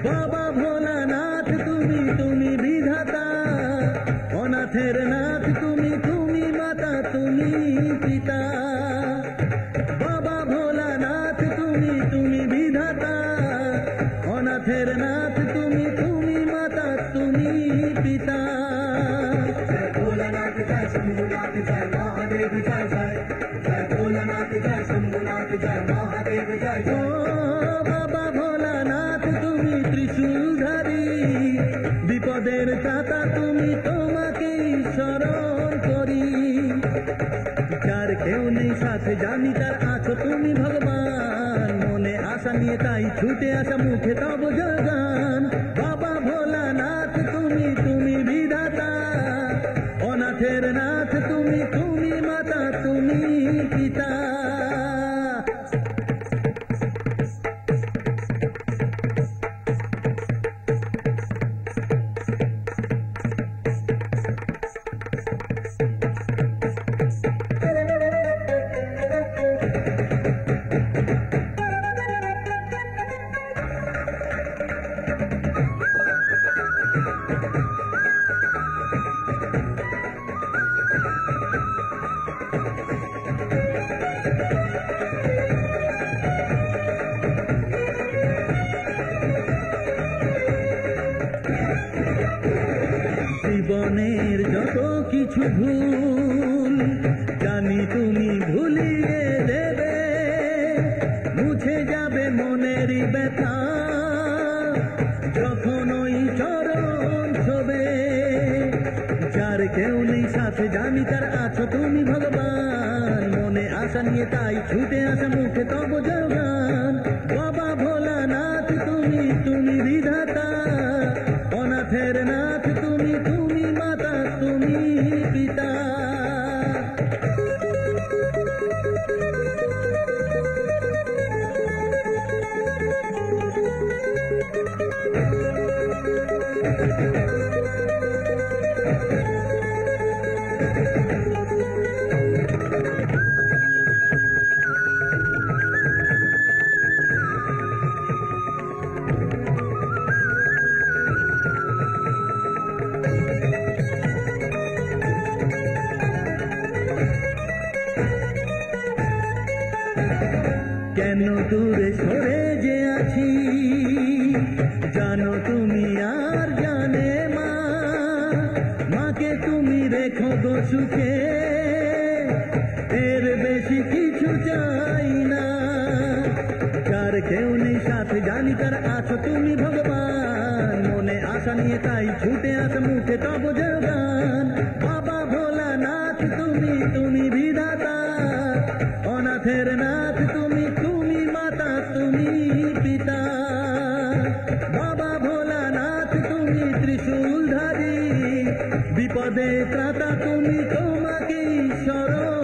বাবা ভোলানাথ তুমি তুমি বিধাতা, অনাথের নাথ তুমি তুমি মাতা তুমি পিতা। বাবা ভোলানাথ তুমি তুমি বিধাতা, অনাথের নাথ তুমি তুমি মাতা তুমি পিতা। जय भोलानाथ जय शंभुनाथ जय महादेव जय जय, जय भोलानाथ जय शंभुनाथ जय महादेव जय ও जय। বাবা ভোলানাথ তুমি ত্রিশূলধারী, বিপদের দাতা তুমি তোমাকেই শরণ করি। যার কেউ নেই সাথে জানি তার আছো তুমি ভগবান, মনে আশা নিয়ে তাই ছুটে আসা মুখে তব জয়গান। বাবা ভোলানাথ তুমি তুমি বিধাতা, অনাথের নাথ তুমি তুমি মাতা তুমি পিতা। জীবনের যত কিছু ভুল জানি তুমি ভুলিয়ে দেবে, মুছে যাবে মনেরই ব্যথা যখন ওই চরণ ছবে। যার কেউ নেই সাথে জানি তার আছো তুমি ভগবান, মনে আশা নিয়ে তাই ছুটে আসা মুখে তব জয়গান। বাবা ভোলানাথ তুমি তুমি বিধাতা, অনাথের নাথ তুমি তুমি মাতা তুমি পিতা। কেন দূরে সরে যে আছি জানো তুমি আর জানে মা, মাকে তুমি রেখো গো সুখে, এর বেশি কিছু চাই না। যার কেউ নেই সাথে জানি তার আছো তুমি ভগবান, মনে আশা নিয়ে তাই ছুটে আসা মুখে তব জয়গান। বাবা ভোলানাথ তুমি তুমি বিধাতা, অনাথের নাথ তুমি তুমি মাতা তুমি পিতা। বাবা ভোলানাথ তুমি ত্রিশূলধারী, বিপদে ত্রাতা তুমি তোমাকেই শরণ